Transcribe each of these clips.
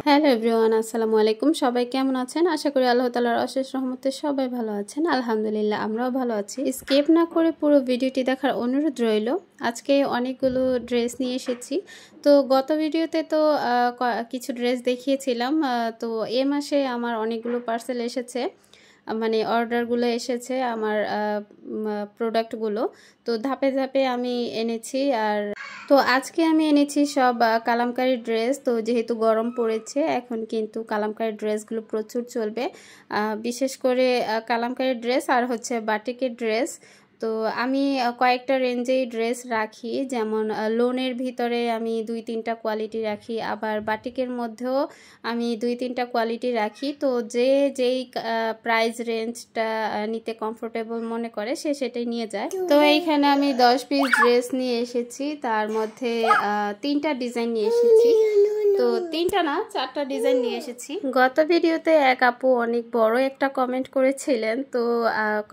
Hello everyone, আসসালামু আলাইকুম। সবাই কেমন আছেন? আশা করি আল্লাহ তাআলার অশেষ রহমতে সবাই ভালো আছেন। আলহামদুলিল্লাহ, আমরাও ভালো আছি। স্কিপ না করে পুরো ভিডিওটি দেখার অনুরোধ রইল। আজকে অনেকগুলো ড্রেস নিয়ে এসেছি। তো গত ভিডিওতে তো কিছু ড্রেস দেখিয়েছিলাম। তো এ মাসে আমার অনেকগুলো পার্সেল এসেছে, মানে অর্ডারগুলো এসেছে আমার প্রোডাক্টগুলো। তো ধাপে ধাপে আমি এনেছি। আর তো আজকে আমি এনেছি সব কালামকারী ড্রেস। তো যেহেতু গরম পড়েছে, এখন কিন্তু কালামকারী ড্রেসগুলো প্রচুর চলবে, বিশেষ করে কালামকারী ড্রেস আর হচ্ছে বাটিকের ড্রেস। তো আমি কয়েকটা রেঞ্জেই ড্রেস রাখি, যেমন লোনের ভিতরে আমি 2-3টা কোয়ালিটি রাখি, আবার বাটিকের মধ্যেও আমি 2-3টা কোয়ালিটি রাখি। তো যেই প্রাইস রেঞ্জটা নিতে কমফোর্টেবল মনে করে সে সেটাই নিয়ে যায়। তো এইখানে আমি 10 পিস ড্রেস নিয়ে এসেছি, তার মধ্যে 3টা ডিজাইন নিয়ে এসেছি। তো 3টা না 4টা ডিজাইন নিয়ে এসেছি। গত ভিডিওতে এক আপু অনেক বড় একটা কমেন্ট করেছিলেন, তো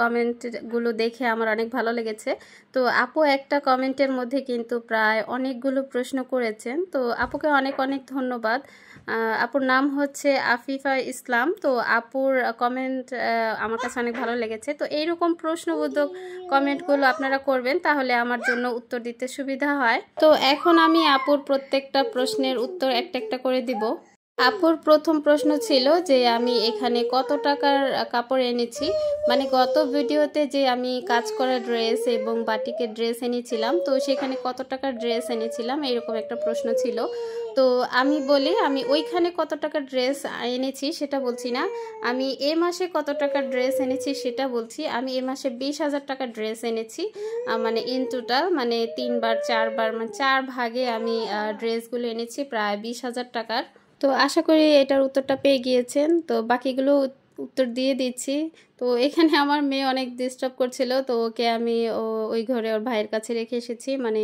কমেন্টগুলো দেখে আমার অনেক ভালো লেগেছে। তো আপু একটা কমেন্টের মধ্যে কিন্তু প্রায় অনেকগুলো প্রশ্ন করেছেন। তো আপুকে অনেক অনেক ধন্যবাদ। আপুর নাম হচ্ছে আফিফা ইসলাম। তো আপুর কমেন্ট আমার কাছে অনেক ভালো লেগেছে। তো এইরকম প্রশ্নবোধক কমেন্টগুলো আপনারা করবেন, তাহলে আমার জন্য উত্তর দিতে সুবিধা হয়। তো এখন আমি আপুর প্রত্যেকটা প্রশ্নের উত্তর একটা একটা করে দিব। আপুর প্রথম প্রশ্ন ছিল যে আমি এখানে কত টাকার কাপড় এনেছি, মানে গত ভিডিওতে যে আমি কাজ করা ড্রেস এবং বাটিকের ড্রেস এনেছিলাম, তো সেখানে কত টাকার ড্রেস এনেছিলাম এরকম একটা প্রশ্ন ছিল। তো আমি বলি, আমি ওইখানে কত টাকার ড্রেস এনেছি সেটা বলছি না, আমি এ মাসে কত টাকার ড্রেস এনেছি সেটা বলছি। আমি এ মাসে 20,000 টাকার ড্রেস এনেছি, মানে ইন টোটাল, মানে 3বার 4বার, মানে 4 ভাগে আমি ড্রেসগুলো এনেছি প্রায় 20,000 টাকার। তো আশা করি এটার উত্তরটা পেয়ে গিয়েছেন। তো বাকিগুলো উত্তর দিয়ে দিচ্ছি। তো এখানে আমার মেয়ে অনেক ডিস্টার্ব করছিল, তো ওকে আমি ওই ঘরে ওর ভাইয়ের কাছে রেখে এসেছি, মানে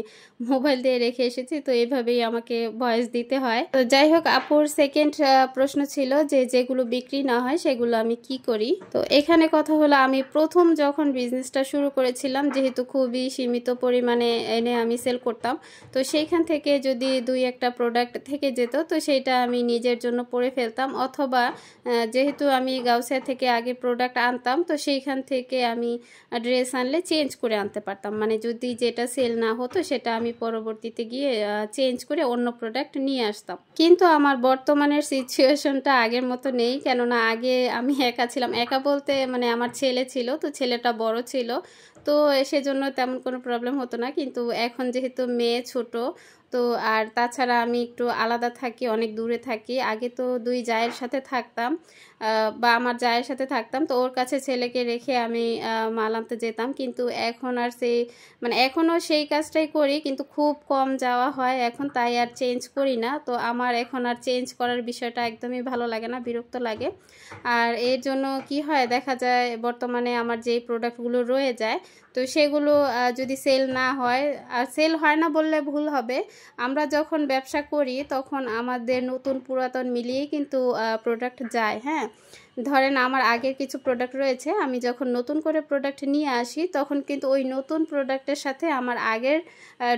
মোবাইল দিয়ে রেখে এসেছি। তো এইভাবেই আমাকে ভয়েস দিতে হয়। তো যাই হোক, আপুর সেকেন্ড প্রশ্ন ছিল যে যেগুলো বিক্রি না হয় সেগুলো আমি কি করি। তো এখানে কথা হলো, আমি প্রথম যখন বিজনেসটা শুরু করেছিলাম, যেহেতু খুবই সীমিত পরিমাণে এনে আমি সেল করতাম, তো সেইখান থেকে যদি 2-1টা প্রোডাক্ট থেকে যেত, তো সেইটা আমি নিজের জন্য পরে ফেলতাম, অথবা যেহেতু আমি গাউসিয়া থেকে আগে প্রোডাক্ট আনতাম, তো সেইখান থেকে আমি ড্রেস আনলে চেঞ্জ করে আনতে পারতাম, মানে যদি যেটা সেল না হতো সেটা আমি পরবর্তীতে গিয়ে চেঞ্জ করে অন্য প্রোডাক্ট নিয়ে আসতাম। কিন্তু আমার বর্তমানের সিচুয়েশনটা আগের মতো নেই, কেননা আগে আমি একা ছিলাম। একা বলতে মানে আমার ছেলে ছিল, তো ছেলেটা বড় ছিল, তো সেজন্য তেমন কোনো প্রবলেম হতো না। কিন্তু এখন যেহেতু মেয়ে ছোট, তো আর তাছাড়া আমি একটু আলাদা থাকি, অনেক দূরে থাকি। আগে তো 2 জায়ের সাথে থাকতাম, বা আমার জায়ের সাথে থাকতাম, তো ওর কাছে ছেলেকে রেখে আমি মাল আনতে যেতাম। কিন্তু এখন আর সেই, মানে এখনও সেই কাজটাই করি, কিন্তু খুব কম যাওয়া হয় এখন, তাই আর চেঞ্জ করি না। তো আমার এখন আর চেঞ্জ করার বিষয়টা একদমই ভালো লাগে না, বিরক্ত লাগে। আর এর জন্য কি হয়, দেখা যায় বর্তমানে আমার যেই প্রোডাক্টগুলো রয়ে যায়, তো সেগুলো যদি সেল না হয়, আর সেল হয় না বললে ভুল হবে, আমরা যখন ব্যবসা করি তখন আমাদের নতুন পুরাতন মিলিয়েই কিন্তু প্রোডাক্ট যায়। হ্যাঁ, ধরেন আমার আগের কিছু প্রোডাক্ট রয়েছে, আমি যখন নতুন করে প্রোডাক্ট নিয়ে আসি তখন কিন্তু ওই নতুন প্রোডাক্টের সাথে আমার আগের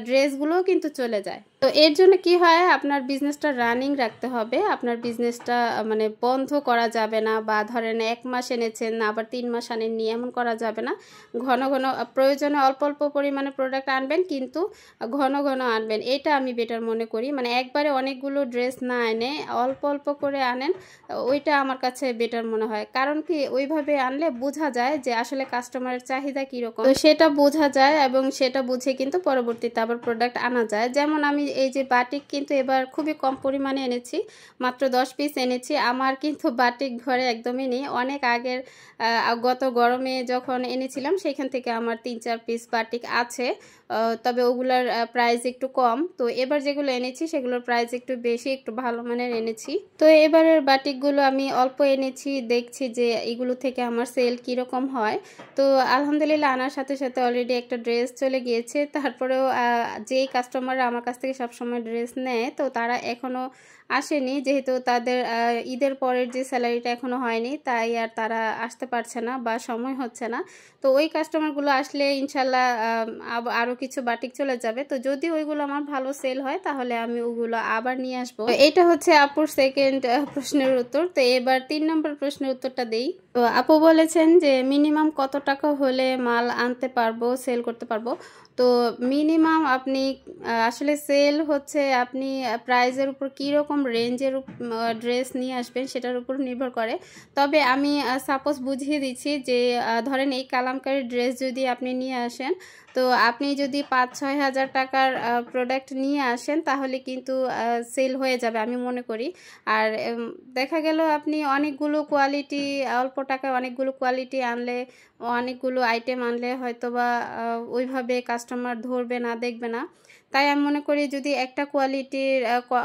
ড্রেসগুলোও কিন্তু চলে যায়। তো এর জন্য কি হয়, আপনার বিজনেসটা রানিং রাখতে হবে। আপনার বিজনেসটা মানে বন্ধ করা যাবে না, বা ধরেন 1 মাস এনেছেন আবার 3 মাস আনেননি, এমন করা যাবে না। ঘন ঘন প্রয়োজনে অল্প অল্প পরিমাণে প্রোডাক্ট আনবেন, কিন্তু ঘন ঘন আনবেন, এটা আমি বেটার মনে করি। মানে একবারে অনেকগুলো ড্রেস না এনে অল্প অল্প করে আনেন, ওইটা আমার কাছে বেটার মনে হয়। কারণ কি, ওইভাবে আনলে বোঝা যায় যে আসলে কাস্টমারের চাহিদা কীরকম, তো সেটা বোঝা যায়, এবং সেটা বুঝে কিন্তু পরবর্তীতে আবার প্রোডাক্ট আনা যায়। যেমন আমি এই যে বাটিক কিন্তু এবার খুবই কম পরিমাণে এনেছি, মাত্র 10 পিস এনেছি। আমার কিন্তু বাটিক ঘরে একদমই নেই, অনেক আগের গত গরমে যখন এনেছিলাম সেখান থেকে আমার 3-4 পিস বাটিক আছে, তবে ওগুলার প্রাইস একটু কম। তো এবার যেগুলো এনেছি সেগুলোর প্রাইস একটু বেশি, একটু ভালো মানের এনেছি। তো এবারের বাটিকগুলো আমি অল্প এনেছি, দেখছি যে এগুলো থেকে আমার সেল কীরকম হয়। তো আলহামদুলিল্লাহ, আনার সাথে সাথে অলরেডি একটা ড্রেস চলে গিয়েছে। তারপরেও যেই কাস্টমাররা আমার কাছ থেকে সবসময় ড্রেস নেয়, তো তারা এখনও আসেনি, যেহেতু তাদের ঈদের পরের যে স্যালারিটা এখনও হয়নি, তাই আর তারা আসতে পারছে না বা সময় হচ্ছে না। তো ওই কাস্টমারগুলো আসলে ইনশাল্লাহ আরও কিছু বাটিক চলে যাবে। তো যদি ওইগুলো আমার ভালো সেল হয় তাহলে আমি ওগুলো আবার নিয়ে আসবো। এটা হচ্ছে আপুর সেকেন্ড প্রশ্নের উত্তর। তো এবার 3 নম্বর প্রশ্নের উত্তরটা দেই। তো আপু বলেছেন যে মিনিমাম কত টাকা হলে মাল আনতে পারবো, সেল করতে পারবো। তো মিনিমাম আপনি আসলে সেল হচ্ছে আপনি প্রাইজের উপর কীরকম রেঞ্জের ড্রেস নিয়ে আসবেন সেটার উপর নির্ভর করে। তবে আমি সাপোজ বুঝিয়ে দিচ্ছি যে ধরেন এই কালামকারী ড্রেস যদি আপনি নিয়ে আসেন, তো আপনি যদি 5-6 হাজার টাকার প্রোডাক্ট নিয়ে আসেন তাহলে কিন্তু সেল হয়ে যাবে আমি মনে করি। আর দেখা গেল আপনি অনেকগুলো কোয়ালিটি, অল্প টাকায় অনেকগুলো কোয়ালিটি আনলে, অনেকগুলো আইটেম আনলে হয়তোবা ওইভাবে কাস্টমার ধরবে না, দেখবে না। তাই আমি মনে করি যদি একটা কোয়ালিটির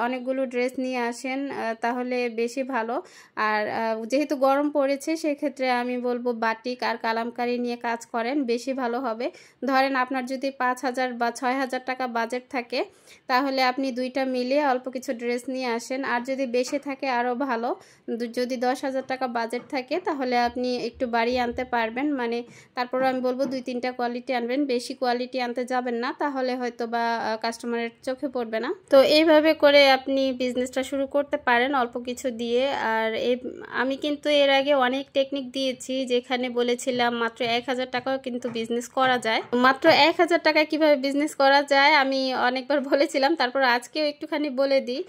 অনেকগুলো ড্রেস নিয়ে আসেন তাহলে বেশি ভালো। আর যেহেতু গরম পড়েছে সেক্ষেত্রে আমি বলবো বাটিক আর কালামকারী নিয়ে কাজ করেন, বেশি ভালো হবে। ধরেন আপনার যদি 5,000 বা 6,000 টাকা বাজেট থাকে তাহলে আপনি দুইটা মিলিয়ে অল্প কিছু ড্রেস নিয়ে আসেন। আর যদি বেশি থাকে আরও ভালো, যদি 10,000 টাকা বাজেট থাকে তাহলে আপনি একটু বাড়িয়ে আনতে পারবেন। মানে তারপরে আমি বলবো 2-3টা কোয়ালিটি আনবেন, বেশি কোয়ালিটি আনতে যাবেন না, তাহলে হয়তো বা কাস্টমারের চোখে পড়বে না। তো এইভাবে করে আপনি বিজনেসটা শুরু করতে পারেন অল্প কিছু দিয়ে। আর আমি কিন্তু এর আগে অনেক টেকনিক দিয়েছি যেখানে বলেছিলাম মাত্র 1,000 টাকাও কিন্তু বিজনেস করা যায়। মাত্র 1,000 টাকায় কিভাবে বিজনেস করা যায় আমি অনেকবার বলেছিলাম, তারপর আজকেও একটুখানি বলে দিই।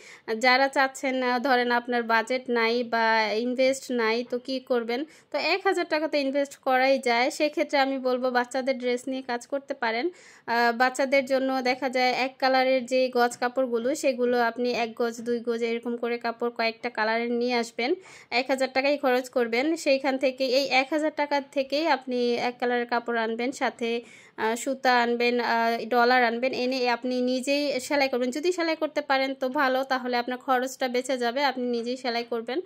যারা চাচ্ছেন ধরেন আপনার বাজেট নাই বা ইনভেস্ট নাই, তো কি করবেন? তো 1,000 টাকা তো ইনভেস্ট করাই যায়। সেক্ষেত্রে আমি বলবো বাচ্চাদের ড্রেস নিয়ে কাজ করতে পারেন। বাচ্চাদের জন্য দেখা যায় এক কালারের যে গজ কাপড়গুলো সেগুলো আপনি 1 গজ 2 গজ এরকম করে কাপড় কয়েকটা কালারের নিয়ে আসবেন, 1,000 টাকাই খরচ করবেন। সেইখান থেকে এই 1,000 টাকা থেকেই আপনি 1 কালারের কাপড় আনবেন, সাথে সুতা আনবেন, ডলার আনবেন, এনে আপনি নিজেই সেলাই করবেন। যদি সেলাই করতে পারেন তো ভালো, তাহলে আপনার খরচটা বেঁচে যাবে, আপনি নিজেই সেলাই করবেন।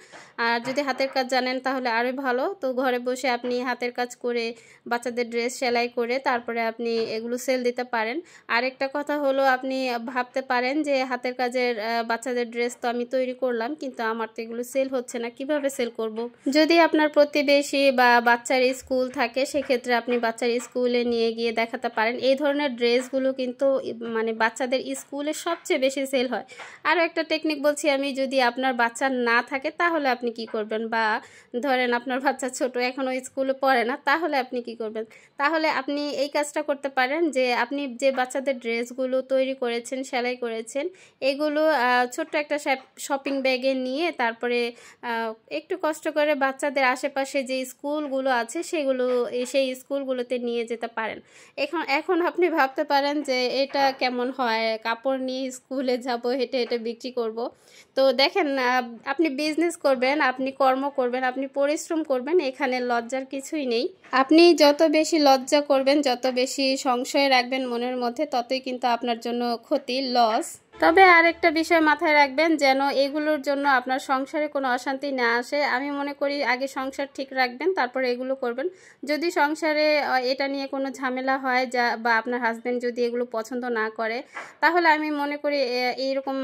আর যদি হাতের কাজ জানেন তাহলে আরও ভালো। তো ঘরে বসে আপনি হাতের কাজ করে বাচ্চাদের ড্রেস সেলাই করে তারপরে আপনি এগুলো সেল দিতে পারেন। আরেকটা কথা হলো, আপনি ভাবতে পারেন যে হাতের কাজের বাচ্চাদের ড্রেস তো আমি তৈরি করলাম কিন্তু আমার তো এগুলো সেল হচ্ছে না, কিভাবে সেল করব? যদি আপনার প্রতিবেশী বা বাচ্চার স্কুল থাকে সেক্ষেত্রে আপনি বাচ্চার স্কুলে নিয়ে গিয়ে দেখাতে পারেন। এই ধরনের ড্রেসগুলো কিন্তু মানে বাচ্চাদের স্কুলে সবচেয়ে বেশি সেল হয়। আরও একটা টেকনিক বলছি আমি, যদি আপনার বাচ্চা না থাকে তাহলে আপনি কি করবেন, বা ধরেন আপনার বাচ্চা ছোট এখনও স্কুলে পড়ে না, তাহলে আপনি কি করবেন? তাহলে আপনি এই কাজটা করতে পারেন যে আপনি যে বাচ্চাদের ড্রেসগুলো তৈরি করেছেন, সেলাই করেছেন, এগুলো ছোট্ট একটা শপিং ব্যাগে নিয়ে তারপরে একটু কষ্ট করে বাচ্চাদের আশেপাশে যে স্কুলগুলো আছে সেই স্কুলগুলোতে নিয়ে যেতে পারেন। এখন আপনি ভাবতে পারেন যে এটা কেমন হয়, কাপড় নিয়ে স্কুলে যাব, হেঁটে হেঁটে বিক্রি করব। তো দেখেন, আপনি বিজনেস করবেন, আপনি কর্ম করবেন, আপনি পরিশ্রম করবেন, এখানে লজ্জার কিছুই নেই। আপনি যত বেশি লজ্জা করবেন, যত বেশি সংশয় রাখবেন মনের মধ্যে, ততই কিন্তু আপনার জন্য ক্ষতি, লস। তবে আরেকটা বিষয় মাথায় রাখবেন, যেন এগুলোর জন্য আপনার সংসারে কোনো অশান্তি না আসে। আমি মনে করি আগে সংসার ঠিক রাখবেন, তারপরে এগুলো করবেন। যদি সংসারে এটা নিয়ে কোনো ঝামেলা হয় বা আপনার হাজব্যান্ড যদি এগুলো পছন্দ না করে, তাহলে আমি মনে করি এইরকম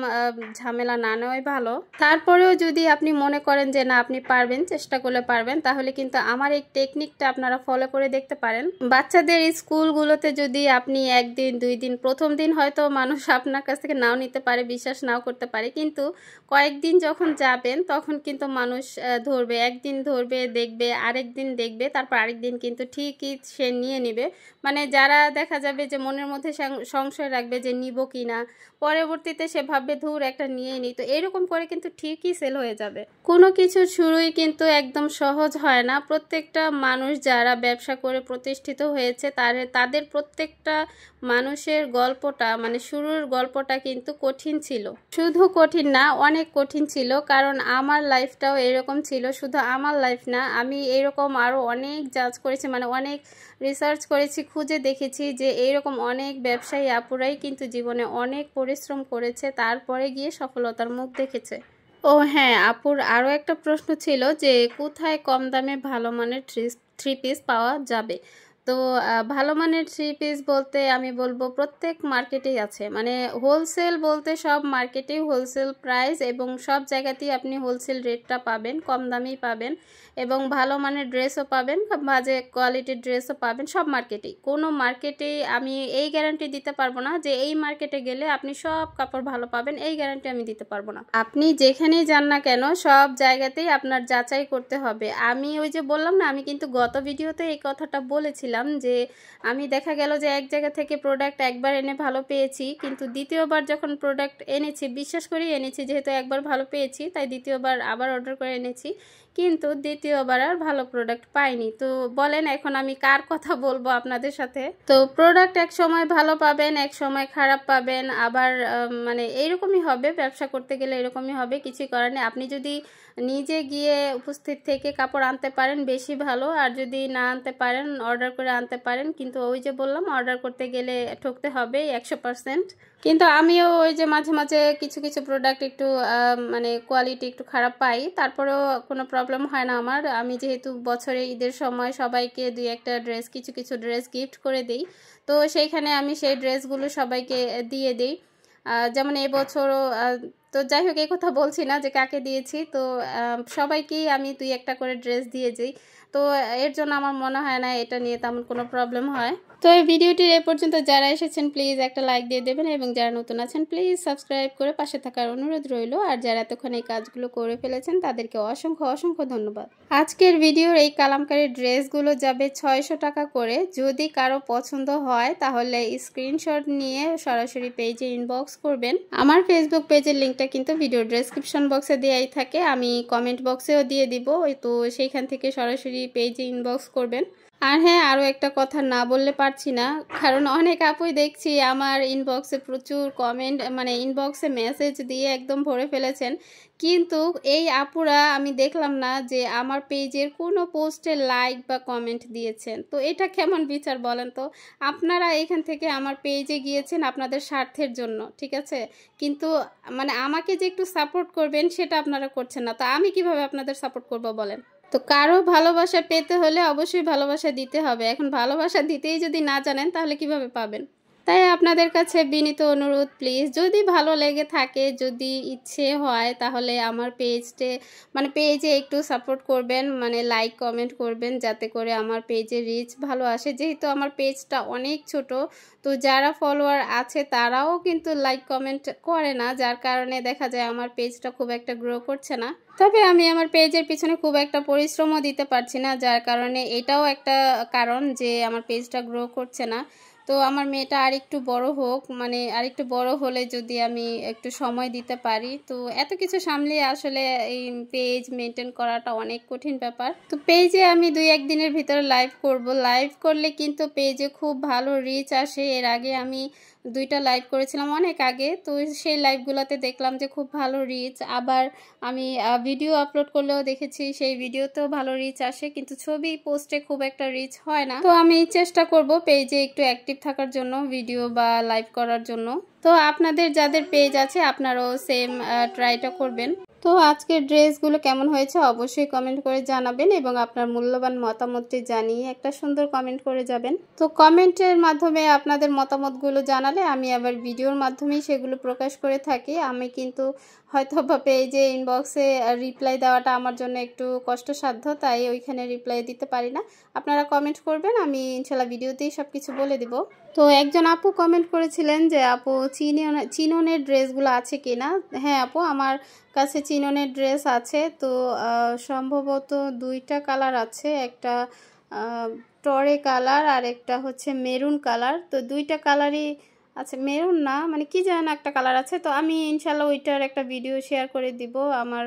ঝামেলা না নেওয়াই ভালো। তারপরেও যদি আপনি মনে করেন যে না আপনি পারবেন, চেষ্টা করলে পারবেন, তাহলে কিন্তু আমার এই টেকনিকটা আপনারা ফলো করে দেখতে পারেন। বাচ্চাদের স্কুলগুলোতে যদি আপনি 1 দিন 2 দিন, প্রথম দিন হয়তো মানুষ আপনার কাছ থেকে নাও নিতে পারে, বিশ্বাস নাও করতে পারে, কিন্তু কয়েকদিন যখন যাবেন তখন কিন্তু মানুষ ধরবে, একদিন ধরবে, দেখবে, আরেক দিন দেখবে, তারপর আরেক দিন কিন্তু ঠিকই সে নিয়ে নেবে। মানে যারা দেখা যাবে যে মনের মধ্যে সংশয় রাখবে যে নিব কি না, পরবর্তীতে সে ভাববে ধুর একটা নিয়ে নিই। তো এরকম করে কিন্তু ঠিকই সেল হয়ে যাবে। কোনো কিছুর শুরুই কিন্তু একদম সহজ হয় না। প্রত্যেকটা মানুষ যারা ব্যবসা করে প্রতিষ্ঠিত হয়েছে তাদের প্রত্যেকটা মানুষের গল্পটা, মানে শুরুর গল্পটা কিন্তু কঠিন ছিল। শুধু কঠিন না, অনেক কঠিন ছিল। কারণ আমার লাইফটাও এরকম ছিল। শুধু আমার লাইফ না, আমি এরকম আরও অনেক জাজ করেছি, মানে অনেক রিসার্চ করেছি, খুঁজে দেখেছি যে এইরকম অনেক ব্যবসায়ী আপুরাই কিন্তু জীবনে অনেক পরিশ্রম করেছে, তারপরে গিয়ে সফলতার মুখ দেখেছে। ও হ্যাঁ, আপুর আরও একটা প্রশ্ন ছিল যে কোথায় কম দামে ভালো মানের থ্রি পিস পাওয়া যাবে। তো ভালো মানের থ্রি পিস বলতে আমি বলবো প্রত্যেক মার্কেটেই আছে, মানে হোলসেল বলতে সব মার্কেটেই হোলসেল প্রাইস এবং সব জায়গাতেই আপনি হোলসেল রেটটা পাবেন, কম দামেই পাবেন এবং ভালো মানের ড্রেসও পাবেন, বাজে কোয়ালিটির ড্রেসও পাবেন সব মার্কেটেই। কোনো মার্কেটেই আমি এই গ্যারান্টি দিতে পারবো না যে এই মার্কেটে গেলে আপনি সব কাপড় ভালো পাবেন, এই গ্যারান্টি আমি দিতে পারবো না। আপনি যেখানেই যান না কেন সব জায়গাতেই আপনার যাচাই করতে হবে। আমি ওই যে বললাম না, আমি কিন্তু গত ভিডিওতে এই কথাটা বলেছিলাম যে আমি দেখা গেল যে এক জায়গা থেকে প্রোডাক্ট একবার এনে ভালো পেয়েছি, কিন্তু দ্বিতীয়বার যখন প্রোডাক্ট এনেছি, বিশ্বাস করেই এনেছি, যেহেতু একবার ভালো পেয়েছি তাই দ্বিতীয়বার আবার অর্ডার করে এনেছি, কিন্তু দ্বিতীয়বার আর ভালো প্রোডাক্ট পাইনি। তো বলেন এখন আমি কার কথা বলবো আপনাদের সাথে? তো প্রোডাক্ট এক সময় ভালো পাবেন, এক সময় খারাপ পাবেন, আবার মানে এইরকমই হবে, ব্যবসা করতে গেলে এরকমই হবে, কিছুই করার নেই। আপনি যদি নিজে গিয়ে উপস্থিত থেকে কাপড় আনতে পারেন বেশি ভালো, আর যদি না আনতে পারেন অর্ডার করে আনতে পারেন, কিন্তু ওই যে বললাম অর্ডার করতে গেলে ঠকতে হবে 100%। কিন্তু আমিও ওই যে মাঝে মাঝে কিছু কিছু প্রোডাক্ট একটু মানে কোয়ালিটি একটু খারাপ পাই, তারপরেও কোনো প্রবলেম হয় না আমার। আমি যেহেতু বছরে ঈদের সময় সবাইকে দুই একটা ড্রেস, কিছু কিছু ড্রেস গিফট করে দিই, তো সেইখানে আমি সেই ড্রেসগুলো সবাইকে দিয়ে দিই। যেমন এবছরও, তো যাই হোক এই কথা বলছি না যে কাকে দিয়েছি, তো সবাইকেই আমি দুই একটা করে ড্রেস দিয়ে যাই, তো এর জন্য আমার মনে হয় না এটা নিয়ে তেমন কোনো প্রবলেম হয়। তো এই ভিডিওটির এ পর্যন্ত যারা এসেছেন প্লিজ একটা লাইক দিয়ে দেবেন এবং যারা নতুন আছেন প্লিজ সাবস্ক্রাইব করে পাশে থাকার অনুরোধ রইল। আর যারা এতক্ষণ এই কাজগুলো করে ফেলেছেন তাদেরকে অসংখ্য অসংখ্য ধন্যবাদ। আজকের ভিডিওর এই কালামকারী ড্রেসগুলো যাবে 600 টাকা করে। যদি কারো পছন্দ হয় তাহলে স্ক্রিনশট নিয়ে সরাসরি পেজে ইনবক্স করবেন। আমার ফেসবুক পেজের লিঙ্কটা কিন্তু ভিডিও ডেসক্রিপশন বক্সে দেওয়াই থাকে, আমি কমেন্ট বক্সেও দিয়ে দিব, তো সেইখান থেকে সরাসরি পেজে ইনবক্স করবেন। আর হ্যাঁ, আরও একটা কথা না বললে পারছি না, কারণ অনেক আপুই দেখছি আমার ইনবক্সে প্রচুর কমেন্ট, মানে ইনবক্সে মেসেজ দিয়ে একদম ভরে ফেলেছেন, কিন্তু এই আপুরা আমি দেখলাম না যে আমার পেজের কোনো পোস্টে লাইক বা কমেন্ট দিয়েছেন। তো এটা কেমন বিচার বলেন তো? আপনারা এখান থেকে আমার পেজে গিয়েছেন আপনাদের স্বার্থের জন্য, ঠিক আছে, কিন্তু মানে আমাকে যে একটু সাপোর্ট করবেন সেটা আপনারা করছেন না, তো আমি কিভাবে আপনাদের সাপোর্ট করব বলেন? তো কারো ভালোবাসা পেতে হলে অবশ্যই ভালোবাসা দিতে হবে। এখন ভালোবাসা দিতেই যদি না জানেন তাহলে কিভাবে পাবেন? তাই আপনাদের কাছে বিনীত অনুরোধ, প্লিজ যদি ভালো লেগে থাকে, যদি ইচ্ছে হয় তাহলে আমার পেজে একটু সাপোর্ট করবেন, মানে লাইক কমেন্ট করবেন, যাতে করে আমার পেজে রিচ ভালো আসে। যেহেতু আমার পেজটা অনেক ছোট, তো যারা ফলোয়ার আছে তারাও কিন্তু লাইক কমেন্ট করে না, যার কারণে দেখা যায় আমার পেজটা খুব একটা গ্রো করছে না। তবে আমি আমার পেজের পিছনে খুব একটা পরিশ্রমও দিতে পারছি না, যার কারণে এটাও একটা কারণ যে আমার পেজটা গ্রো করছে না। তো আমার মেয়েটা আরেকটু বড় হোক, মানে আরেকটু বড় হলে যদি আমি একটু সময় দিতে পারি, তো এত কিছু সামলিয়ে আসলে এই পেজ মেনটেন করাটা অনেক কঠিন ব্যাপার। তো পেজে আমি 2-1 দিনের ভিতরে লাইভ করব, লাইভ করলে কিন্তু পেজে খুব ভালো রিচ আসে। এর আগে আমি 2টা লাইভ করেছিলাম অনেক আগে, তো সেই লাইভগুলোতে দেখলাম যে খুব ভালো রিচ। আবার আমি ভিডিও আপলোড করলেও দেখেছি সেই ভিডিওতেও ভালো রিচ আসে, কিন্তু ছবি পোস্টে খুব একটা রিচ হয় না। তো আমি চেষ্টা করব পেজে একটু অ্যাক্টিভ থাকার জন্য, ভিডিও বা লাইভ করার জন্য। তো আপনাদের যাদের পেজ আছে আপনারাও সেম ট্রাইটা করবেন। তো আজকের ড্রেসগুলো কেমন হয়েছে অবশ্যই কমেন্ট করে জানাবেন এবং আপনার মূল্যবান মতামতটি জানিয়ে একটা সুন্দর কমেন্ট করে যাবেন। তো কমেন্টের মাধ্যমে আপনাদের মতামতগুলো জানালে আমি আবার ভিডিওর মাধ্যমেই সেগুলো প্রকাশ করে থাকি। আমি কিন্তু হয়তো বা পেজে ইনবক্সে রিপ্লাই দেওয়াটা আমার জন্য একটু কষ্টসাধ্য, তাই ওইখানে রিপ্লাই দিতে পারি না। আপনারা কমেন্ট করবেন, আমি ইনশাল্লাহ ভিডিওতেই সব কিছু বলে দিব। তো একজন আপু কমেন্ট করেছিলেন যে আপু চিননের ড্রেসগুলো আছে কিনা। হ্যাঁ আপু, আমার কাছে চিননের ড্রেস আছে। তো সম্ভবত 2টা কালার আছে, একটা টরে কালার আর একটা হচ্ছে মেরুন কালার। তো 2টা কালারই আছে, মেরুন না মানে কি যেন একটা কালার আছে। তো আমি ইনশাল্লাহ ওইটার একটা ভিডিও শেয়ার করে দিব। আমার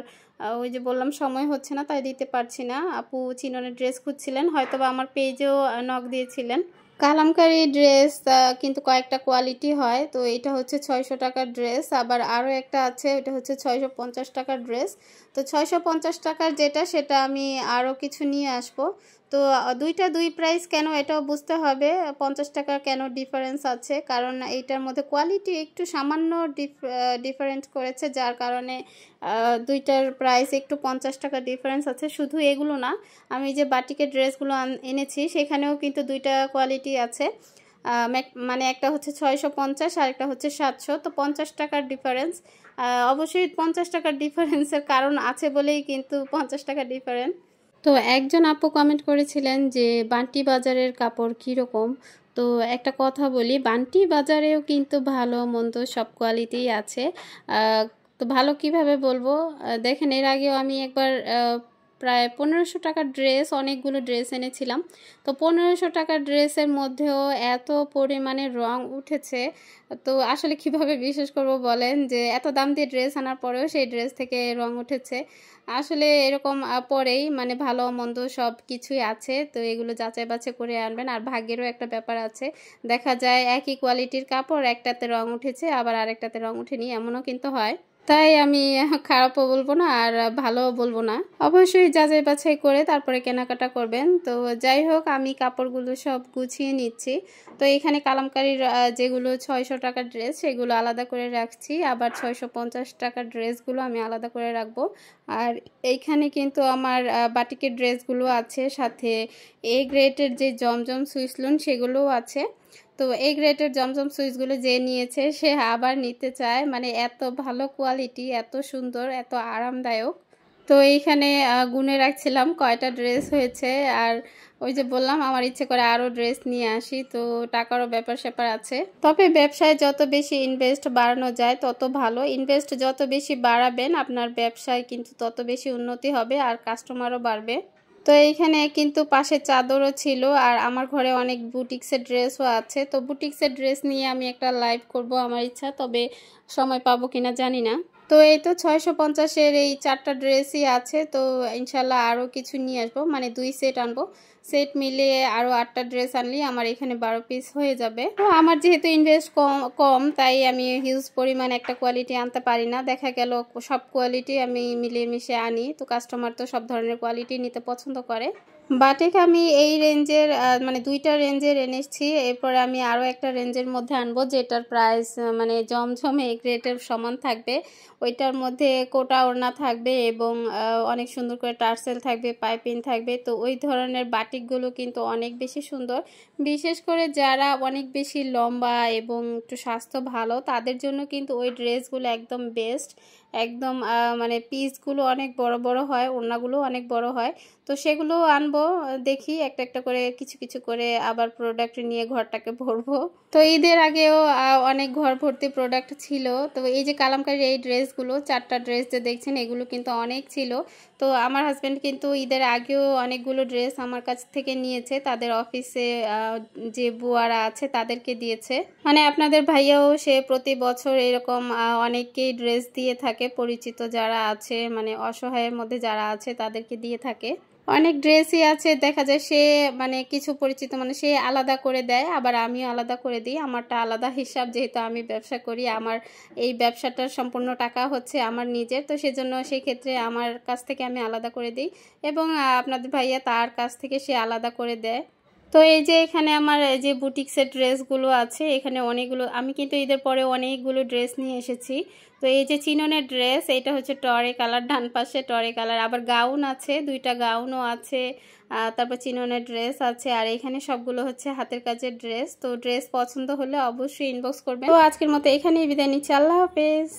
ওই যে বললাম সময় হচ্ছে না তাই দিতে পারছি না। আপু চিননের ড্রেস খুঁজছিলেন, হয়তো বা আমার পেজেও নক দিয়েছিলেন। কালামকারী ড্রেস কিন্তু কয়েকটা কোয়ালিটি হয়। তো এটা হচ্ছে 600 টাকার ড্রেস, আবার আরও একটা আছে এটা হচ্ছে 650 টাকার ড্রেস। তো 650 টাকার যেটা সেটা আমি আরও কিছু নিয়ে আসবো। তো দুইটা দুই প্রাইস কেন এটাও বুঝতে হবে, 50 টাকা কেন ডিফারেন্স আছে, কারণ এইটার মধ্যে কোয়ালিটি একটু সামান্য ডিফারেন্ট করেছে, যার কারণে দুইটার প্রাইস একটু 50 টাকা ডিফারেন্স আছে। শুধু এগুলো না, আমি যে বাটিকের ড্রেসগুলো এনেছি সেখানেও কিন্তু দুইটা কোয়ালিটি আছে, মানে একটা হচ্ছে 650 আর একটা হচ্ছে 700, তো 50 টাকার ডিফারেন্স। অবশ্যই 50 টাকার ডিফারেন্সের কারণ আছে বলেই কিন্তু 50 টাকা ডিফারেন্স। তো একজন আপু কমেন্ট করেছিলেন যে বান্টি বাজারের কাপড় কীরকম। তো একটা কথা বলি, বান্টি বাজারেও কিন্তু ভালো মন্দ সব কোয়ালিটি আছে। তো ভালো কিভাবে বলবো, দেখেন এর আগেও আমি একবার প্রায় 1500 টাকার ড্রেস, অনেকগুলো ড্রেস এনেছিলাম। তো 1500 টাকার ড্রেসের মধ্যেও এত পরিমাণে রং উঠেছে, তো আসলে কিভাবে বিশ্বাস করব বলেন যে এত দাম দিয়ে ড্রেস আনার পরেও সেই ড্রেস থেকে রং উঠেছে। আসলে এরকম পরেই মানে ভালো মন্দ সব কিছুই আছে, তো এগুলো যাচাই বাছাই করে আনবেন। আর ভাগ্যেরও একটা ব্যাপার আছে, দেখা যায় একই কোয়ালিটির কাপড় একটাতে রং উঠেছে আবার আরেকটাতে রং উঠেনি, এমনও কিন্তু হয়। তাই আমি খারাপও বলবো না আর ভালোও বলবো না, অবশ্যই যাচাই বাছাই করে তারপরে কেনাকাটা করবেন। তো যাই হোক, আমি কাপড়গুলো সব গুছিয়ে নিচ্ছি। তো এখানে কালামকারীর যেগুলো 600 টাকার ড্রেস সেগুলো আলাদা করে রাখছি, আবার 650 টাকার ড্রেসগুলো আমি আলাদা করে রাখবো। আর এইখানে কিন্তু আমার বাটিকের ড্রেসগুলো আছে, সাথে এ গ্রেডের যে জমজম সুইসলুন সেগুলোও আছে। তো এই গ্রেডের জমজম সুইচগুলো যে নিয়েছে সে আবার নিতে চায়, মানে এত ভালো কোয়ালিটি, এত সুন্দর, এত আরামদায়ক। তো এইখানে গুনে রাখছিলাম কয়টা ড্রেস হয়েছে, আর ওই যে বললাম আমার ইচ্ছে করে আরও ড্রেস নিয়ে আসি, তো টাকারও ব্যাপার স্যাপার আছে। তবে ব্যবসায় যত বেশি ইনভেস্ট বাড়ানো যায় তত ভালো, ইনভেস্ট যত বেশি বাড়াবেন আপনার ব্যবসায় কিন্তু তত বেশি উন্নতি হবে আর কাস্টমারও বাড়বে। তো এইখানে কিন্তু পাশে চাদরও ছিল, আর আমার ঘরে অনেক বুটিক্সের ড্রেসও আছে। তো বুটিক্সের ড্রেস নিয়ে আমি একটা লাইভ করব আমার ইচ্ছা, তবে সময় পাবো কিনা জানি না। তো এই তো 650-এর এই 4টা ড্রেসই আছে, তো ইনশাল্লাহ আরও কিছু নিয়ে আসবো, মানে 2 সেট আনবো। সেট মিলিয়ে আরও 8টা ড্রেস আনলেই আমার এখানে 12 পিস হয়ে যাবে। তো আমার যেহেতু ইনভেস্ট কম তাই আমি হিউজ পরিমাণ একটা কোয়ালিটি আনতে পারি না, দেখা গেল সব কোয়ালিটি আমি মিলিয়ে মিশে আনি, তো কাস্টমার তো সব ধরনের কোয়ালিটি নিতে পছন্দ করে। বাটিক আমি এই রেঞ্জের মানে 2টা রেঞ্জের এনেছি, এরপরে আমি আরও একটা রেঞ্জের মধ্যে আনবো যেটার প্রাইস মানে জমজমে এক রেটের সমান থাকবে। ওইটার মধ্যে কোটা ওড়না থাকবে এবং অনেক সুন্দর করে টার্সেল থাকবে, পাইপিং থাকবে। তো ওই ধরনের বাটিকগুলো কিন্তু অনেক বেশি সুন্দর, বিশেষ করে যারা অনেক বেশি লম্বা এবং একটু স্বাস্থ্য ভালো তাদের জন্য কিন্তু ওই ড্রেসগুলো একদম বেস্ট। একদম মানে পিসগুলো অনেক বড় বড় হয়, ওড়নাগুলো অনেক বড় হয়। তো সেগুলো আনবো, দেখি একটা একটা করে কিছু কিছু করে আবার প্রোডাক্ট নিয়ে ঘরটাকে ভরবো। তো ঈদের আগেও অনেক ঘর ভর্তি প্রোডাক্ট ছিল। তো এই যে কালামকারীর এই ড্রেসগুলো 4টা ড্রেস যে দেখছেন এগুলো কিন্তু অনেক ছিল। তো আমার হাজব্যান্ড কিন্তু ঈদের আগেও অনেকগুলো ড্রেস আমার কাছ থেকে নিয়েছে, তাদের অফিসে যে বুয়ারা আছে তাদেরকে দিয়েছে। মানে আপনাদের ভাইয়াও সে প্রতি বছর এরকম অনেককেই ড্রেস দিয়ে থাকে, পরিচিত যারা আছে মানে অসহায়ের মধ্যে যারা আছে তাদেরকে দিয়ে থাকে। অনেক ড্রেসই আছে দেখা যায় সে মানে কিছু পরিচিত মানে সে আলাদা করে দেয়, আবার আমিও আলাদা করে দিই, আমারটা আলাদা হিসাব, যেহেতু আমি ব্যবসা করি, আমার এই ব্যবসাটার সম্পূর্ণ টাকা হচ্ছে আমার নিজের, তো সেজন্য সেই ক্ষেত্রে আমার কাছ থেকে আমি আলাদা করে দিই এবং আপনাদের ভাইয়া তার কাছ থেকে সে আলাদা করে দেয়। তো এই যে এখানে আমার এই যে বুটিক্সের ড্রেসগুলো আছে, এখানে অনেকগুলো আমি কিন্তু ঈদের পরে অনেকগুলো ড্রেস নিয়ে এসেছি। তো এই যে চিননের ড্রেস, এটা হচ্ছে টরে কালার, ডান পাশে টরে কালার, আবার গাউন আছে, 2টা গাউনও আছে, তারপর চিননের ড্রেস আছে, আর এখানে সবগুলো হচ্ছে হাতের কাজের ড্রেস। তো ড্রেস পছন্দ হলে অবশ্যই ইনবক্স করবেন। তো আজকের মতো এখানেই বিদায় নিচ্ছি, আল্লাহ হাফেজ।